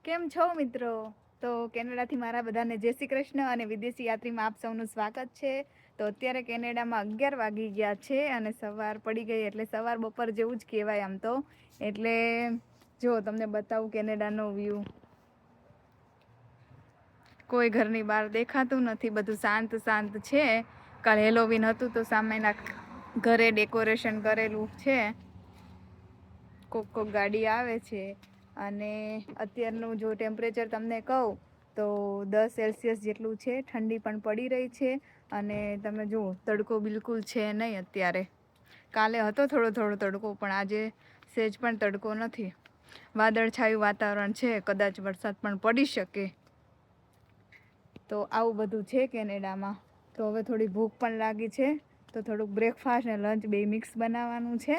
કેમ છો મિત્રો? તો કેનેડાથી મારા બધાને જય શ્રી કૃષ્ણ અને વિદેશી યાત્રીમાં આપ સૌનું સ્વાગત છે. તો અત્યારે કેનેડામાં 11 વાગી ગયા છે અને સવાર પડી ગઈ, એટલે સવાર બપોર જેવું જ કહેવાય આમ તો. એટલે જો તમને બતાવું કેનેડાનો વ્યૂ. કોઈ ઘરની બહાર દેખાતું નથી, બધું શાંત શાંત છે. કાલ હેલોવીન હતું તો સામેના ઘરે ડેકોરેશન કરેલું છે. કોક ગાડી આવે છે અને અત્યારનું જો ટેમ્પરેચર તમને કહું તો 10 સેલ્સિયસ જેટલું છે. ઠંડી પણ પડી રહી છે અને તમે જુઓ તડકો બિલકુલ છે નહીં અત્યારે. કાલે હતો થોડો થોડો તડકો, પણ આજે સહેજ પણ તડકો નથી. વાદળછાયું વાતાવરણ છે, કદાચ વરસાદ પણ પડી શકે. તો આવું બધું છે કેનેડામાં. તો હવે થોડી ભૂખ પણ લાગી છે, તો થોડુંક બ્રેકફાસ્ટ અને લંચ બે મિક્સ બનાવવાનું છે.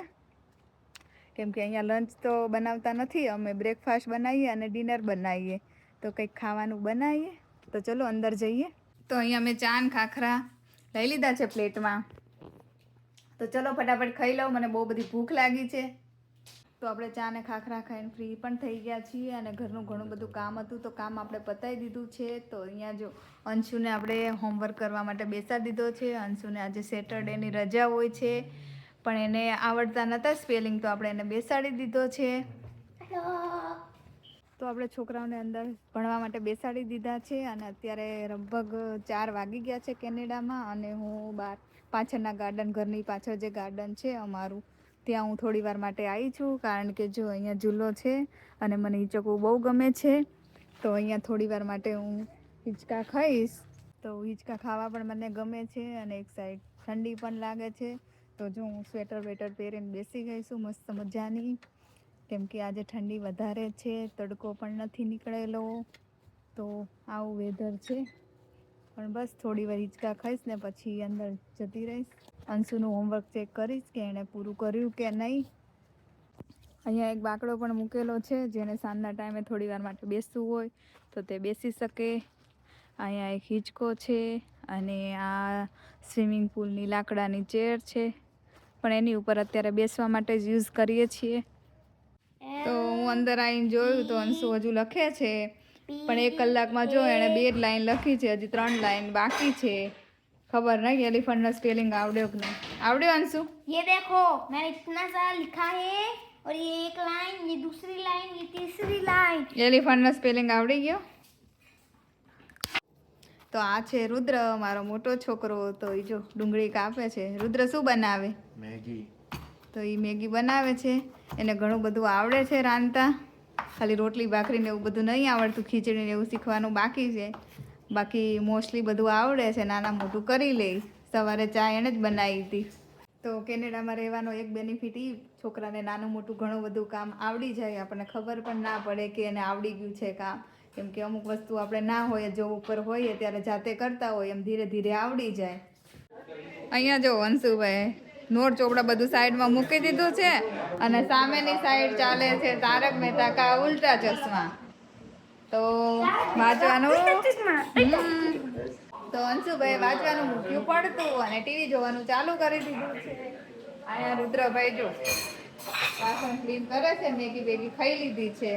કેમ કે અહીંયા લંચ તો બનાવતા નથી, અમે બ્રેકફાસ્ટ બનાવીએ અને ડિનર બનાવીએ. તો કંઈક ખાવાનું બનાવીએ. તો ચલો અંદર જઈએ. તો અહીંયા મેં ચા ને ખાખરા લઈ લીધા છે પ્લેટમાં. તો ચલો ફટાફટ ખાઈ લઉં, મને બહુ બધી ભૂખ લાગી છે. તો આપણે ચા ને ખાખરા ખાઈને ફ્રી પણ થઈ ગયા છીએ અને ઘરનું ઘણું બધું કામ હતું તો કામ આપણે પતાવી દીધું છે. તો અહીંયા જો અંશુને આપણે હોમવર્ક કરવા માટે બેસાડી દીધો છે. અંશુને આજે સેટરડેની રજા હોય છે, પણ એને આવડતા નહોતા સ્પેલિંગ, તો આપણે એને બેસાડી દીધો છે. તો આપણે છોકરાઓને અંદર ભણવા માટે બેસાડી દીધા છે અને અત્યારે લગભગ 4 વાગી ગયા છે કેનેડામાં. અને હું બહાર પાછળના ગાર્ડન, ઘરની પાછળ જે ગાર્ડન છે અમારું, ત્યાં હું થોડી વાર માટે આવી છું. કારણ કે જો અહીંયા ઝૂલો છે અને મને હિંચકવું બહુ ગમે છે. તો અહીંયા થોડી વાર માટે હું હિંચકા ખાઈશ. તો હિંચકા ખાવા પણ મને ગમે છે અને એક સાઈડ ઠંડી પણ લાગે છે. તો જો હું સ્વેટર વેટર પહેરીને બેસી ગઈ છું મસ્ત મજાની. કેમ કે આજે ઠંડી વધારે છે, તડકો પણ નથી નીકળેલો. તો આવું વેધર છે. પણ બસ થોડી વાર હિંચકા ખાઈશ ને પછી અંદર જતી રહીશ. અંશુનું હોમવર્ક ચેક કરીશ કે એણે પૂરું કર્યું કે નહીં. અહીંયા એક બાકડો પણ મૂકેલો છે, જેને સાંજના ટાઈમે થોડી વાર માટે બેસવું હોય તો તે બેસી શકે. અહીંયા એક હિંચકો છે અને આ સ્વિમિંગ પુલની લાકડાની ચેર છે, પણ એની ઉપર અત્યારે બેસવા માટે જ યુઝ કરીએ છીએ. તો હું અંદર આવીને જોયું તો અંશુ હજુ લખે છે, પણ 1 કલાકમાં જો એણે 2 લાઈન લખી છે, હજી 3 લાઈન બાકી છે. खबर नहीं एलिफेंट स्पेलिंग आवड़े कि नहीं आवड़े अंशु? ये देखो मैंने इतना सारा लिखा है और ये एक लाइन, ये दूसरी लाइन, ये तीसरी लाइन. एलिफेंट स्पेलिंग आवड़ी गयो. તો આ છે રુદ્ર, મારો મોટો છોકરો. તો એ જો ડુંગળી કાપે છે. રુદ્ર શું બનાવે? મેગી. તો એ મેગી બનાવે છે. એને ઘણું બધું આવડે છે રાંધતા. ખાલી રોટલી ભાખરી ને એવું બધું નહીં આવડતું, ખીચડી ને એવું શીખવાનું બાકી છે. બાકી મોસ્ટલી બધું આવડે છે, નાના મોટું કરી લે. સવારે ચા એણે જ બનાવી હતી. તો કેનેડામાં રહેવાનો એક બેનિફિટ એ, છોકરાને નાનું મોટું ઘણું બધું કામ આવડી જાય. આપણને ખબર પણ ના પડે કે એને આવડી ગયું છે કામ. કેમ કે અમુક વસ્તુ આપણે ના હોય, જો ઉપર હોઈએ ત્યારે જાતે કરતા હોય, એમ ધીરે ધીરે આવડી જાય. અહીંયા જો અંશુભાઈ નોટ ચોપડા બધું સાઈડમાં મૂકી દીધું છે અને સામેની સાઈડ ચાલે છે તારક મહેતા કા ઉલ્ટા ચશ્મા. તો વાંચવાનું તો અંશુભાઈ વાંચવાનું મૂક્યું પડતું અને ટીવી જોવાનું ચાલુ કરી દીધું છે. અહીંયા રુદ્રભાઈ જો વાસણ ક્લીન કરે છે, મેગી બેગી ખાઈ લીધી છે.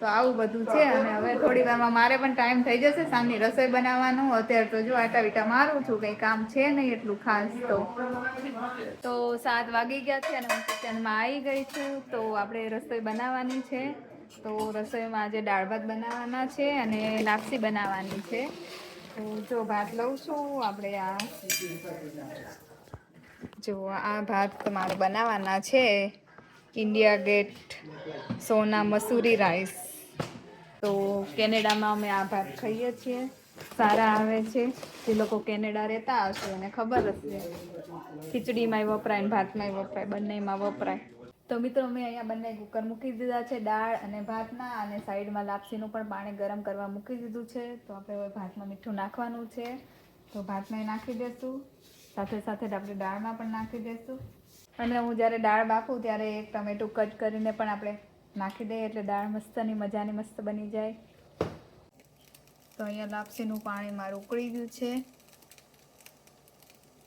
તો આવું બધું છે અને હવે થોડી વારમાં મારે પણ ટાઈમ થઈ જશે સાંજની રસોઈ બનાવવાનું. અત્યારે તો જો આટા વિટા મારું છું, કંઈ કામ છે નહીં એટલું ખાસ. તો 7 વાગી ગયા છે અને હું કિચનમાં આવી ગઈ છું. તો આપણે રસોઈ બનાવવાની છે. તો રસોઈમાં આજે દાળ ભાત બનાવવાના છે અને લાપસી બનાવવાની છે. તો જો ભાત લઉં છું. આપણે આ ભાત તમારે બનાવવાના છે ઇન્ડિયા ગેટ સોના મસૂરી રાઈસ. તો કેનેડામાં અમે આ ભાત ખાઈએ છીએ, સારા આવે છે. જે લોકો કેનેડા રહેતા હશે એને ખબર હશે. ખીચડીમાંય વપરાય ને ભાતમાંય વપરાય, બંનેમાં વપરાય. તો મિત્રો મેં અહીંયા બંને કુકર મૂકી દીધા છે, દાળ અને ભાતના. અને સાઈડમાં લાપસીનું પણ પાણી ગરમ કરવા મૂકી દીધું છે. તો આપણે હવે ભાતમાં મીઠું નાખવાનું છે, તો ભાતમાં નાખી દઈશું. સાથે સાથે આપણે દાળમાં પણ નાખી દઈશું. અને હું જ્યારે દાળ બાફું ત્યારે એક ટમેટું કટ કરીને પણ આપણે નાખી દઈએ, એટલે દાળ મસ્તની મજાની મસ્ત બની જાય. તો અહીંયા લાપસીનું પાણી મારું ઉકળી ગયું છે.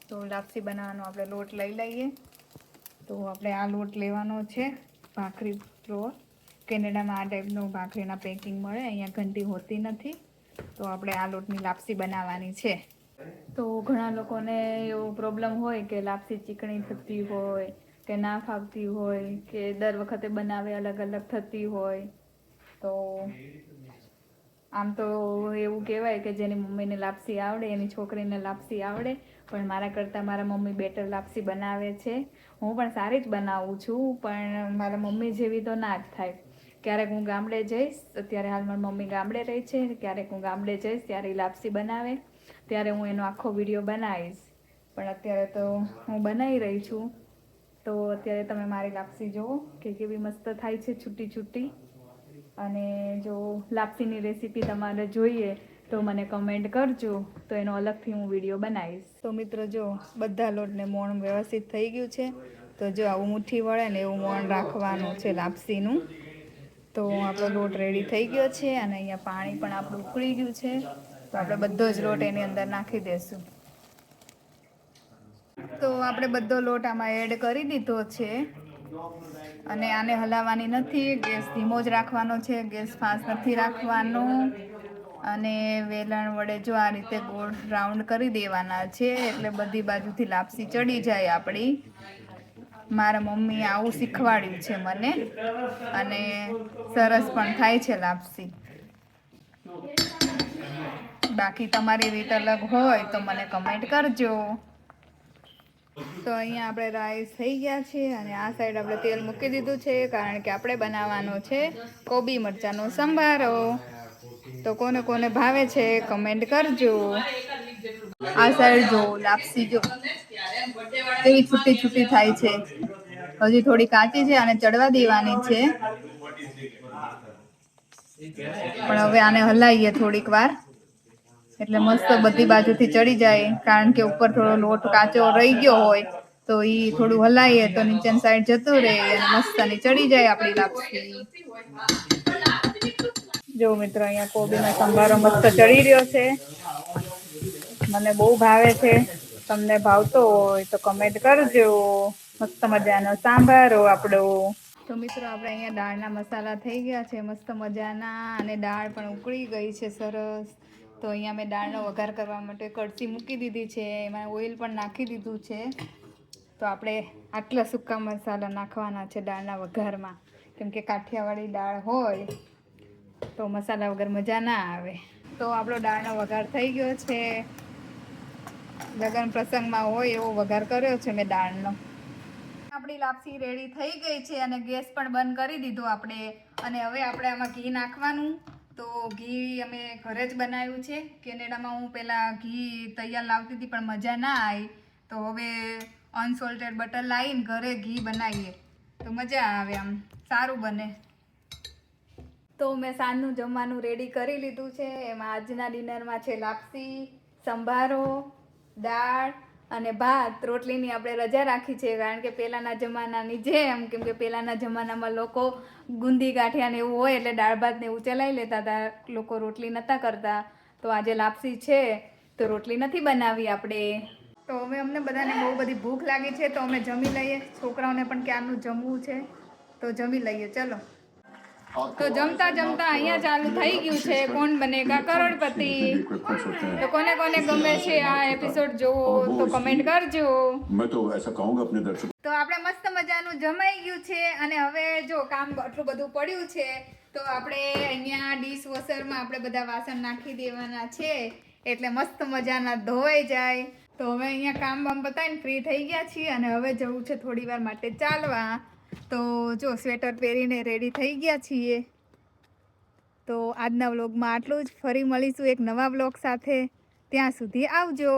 તો લાપસી બનાવવાનો આપણે લોટ લઈ લઈએ. તો આપણે આ લોટ લેવાનો છે, ભાખરી ફ્લોર. કેનેડામાં આ ટાઈપનું ભાખરીના પેકિંગ મળે, અહીંયા ઘંટી હોતી નથી. તો આપણે આ લોટની લાપસી બનાવવાની છે. તો ઘણા લોકોને એવો પ્રોબ્લેમ હોય કે લાપસી ચીકણી થતી હોય કે ના ફાવતી હોય કે દર વખતે બનાવે અલગ અલગ થતી હોય. તો આમ તો એવું કહેવાય કે જેની મમ્મીને લાપસી આવડે એની છોકરીને લાપસી આવડે, પણ મારા કરતાં મારા મમ્મી બેટર લાપસી બનાવે છે. હું પણ સારી જ બનાવું છું, પણ મારા મમ્મી જેવી તો ના જ થાય. ક્યારેક હું ગામડે જઈશ, અત્યારે હાલ મારી મમ્મી ગામડે રહે છે, ક્યારેક હું ગામડે જઈશ ત્યારે એ લાપસી બનાવે ત્યારે હું એનો આખો વિડીયો બનાવીશ. પણ અત્યારે તો હું બનાવી રહી છું, તો અત્યારે તમે મારી લાપસી જુઓ કે કેવી મસ્ત થાય છે, છૂટી છૂટી. અને જો લાપસીની રેસીપી તમારે જોઈએ તો મને કમેન્ટ કરજો, તો એનો અલગથી હું વિડીયો બનાવીશ. તો મિત્રો જો બધા લોટને મોણ વ્યવસ્થિત થઈ ગયું છે. તો જો આવું મુઠ્ઠી વળે ને એવું મોણ રાખવાનું છે લાપસીનું. તો આપણો લોટ રેડી થઈ ગયો છે અને અહીંયા પાણી પણ આપણું ઉકળી ગયું છે. તો આપણે બધો જ લોટ એની અંદર નાખી દઈશું. તો આપણે બધો લોટ આમાં એડ કરી દીધો છે અને આને હલાવવાની નથી, ગેસ ધીમો જ રાખવાનો છે, ગેસ ફાસ્ટ નથી રાખવાનો. અને વેલણ વડે જો આ રીતે ગોળ રાઉન્ડ કરી દેવાના છે, એટલે બધી બાજુથી લાપસી ચડી જાય આપણી. મારા મમ્મી આવું શીખવાડ્યું છે મને, અને સરસ પણ થાય છે લાપસી. બાકી તમારી રીત અલગ હોય તો મને કમેન્ટ કરજો. તો અહીંયા આપણે રાઈસ થઈ ગયા છે અને આ સાઈડ આપણે તેલ મૂકી દીધું છે, કારણ કે આપણે બનાવવાનો છે કોબી મરચાંનો સંભારો. તો કોને કોને ભાવે છે કમેન્ટ કરજો. આ સાઈડ જો લાપસી જો કેવી છૂટી છૂટી થાય છે, હજી થોડી કાચી છે અને ચડવા દેવાની છે. પણ હવે આને હલાવીએ થોડીક વાર, એટલે મસ્ત બધી બાજુથી ચડી જાય. કારણ કે ઉપર થોડો લોટ કાચો રહી ગયો હોય તો એ થોડું હલાવીએ તો નીચેની સાઈડ જતું રહે અને મસ્તની ચડી જાય આપણી લાપસી. જો મિત્રો અહીંયા કોબીનો સંભારો મસ્ત ચડી રહ્યો છે, મને બહુ ભાવે છે. તમને ભાવતો હોય તો કમેન્ટ કરજો. મસ્ત મજાનો સાંભારો આપણો. તો મિત્રો આપણે અહીંયા દાળના મસાલા થઈ ગયા છે મસ્ત મજાના, અને દાળ પણ ઉકળી ગઈ છે સરસ. તો અહીંયા મેં દાળનો વઘાર કરવા માટે કળશી મૂકી દીધી છે, એમાં ઓઇલ પણ નાખી દીધું છે. તો આપણે આટલા સૂકા મસાલા નાખવાના છે દાળના વઘારમાં, કેમ કે કાઠિયાવાડી દાળ હોય તો મસાલા વગર મજા ના આવે. તો આપણો દાળનો વઘાર થઈ ગયો છે, લગ્ન પ્રસંગમાં હોય એવો વઘાર કર્યો છે મેં દાળનો. આપણી લાપસી રેડી થઈ ગઈ છે અને ગેસ પણ બંધ કરી દીધો આપણે. અને હવે આપણે આમાં ઘી નાખવાનું. તો ઘી અમે ઘરે જ બનાવ્યું છે. કેનેડામાં હું પહેલાં ઘી તૈયાર લાવતી હતી પણ મજા ના આવી, તો હવે અનસોલ્ટેડ બટર લાવીને ઘરે ઘી બનાવીએ તો મજા આવે, આમ સારું બને. તો મેં સાંજનું જમવાનું રેડી કરી લીધું છે. એમાં આજના ડિનરમાં છે લાપસી, સંભારો, દાળ અને ભાત. રોટલીની આપણે રજા રાખી છે, કારણ કે પહેલાંના જમાનાની જેમ, કેમ કે પહેલાંના જમાનામાં લોકો ગુંદી ગાંઠિયાને એવું હોય એટલે દાળ ભાતને એવું ચલાવી લેતા હતા, લોકો રોટલી નહોતા કરતા. તો આજે લાપસી છે તો રોટલી નથી બનાવી આપણે. તો હવે અમને બધાને બહુ બધી ભૂખ લાગી છે, તો અમે જમી લઈએ. છોકરાઓને પણ ક્યારનું જમવું છે, તો જમી લઈએ. ચલો. તો જમતા જમતા અહીંયા ચાલુ થઈ ગયું છે કોણ બનેગા કરોડપતિ. તો કોને કોને ગમે છે આ એપિસોડ જોવો તો કમેન્ટ કરજો. मैं तो ऐसा कहूंगा अपने दर्शकों. તો આપણે મસ્ત મજાનું જમાઈ ગયું છે, અને હવે જો કામ આટલું બધું પડ્યું છે તો આપણે અહીંયા ડીશ વોશરમાં આપણે બધા વાસણ નાખી દેવાના છે, એટલે મસ્ત મજાના ધોવાઈ જાય. તો હવે અહીંયા કામ બામ બતાવીને ફ્રી થઈ ગયા છીએ, અને હવે જવું છે થોડી વાર માટે ચાલવા. તો જો સ્વેટર પહેરીને રેડી થઈ ગયા છીએ. તો આજના વ્લોગમાં આટલું જ. ફરી મળીશું એક નવા વ્લોગ સાથે. ત્યાં સુધી આવજો.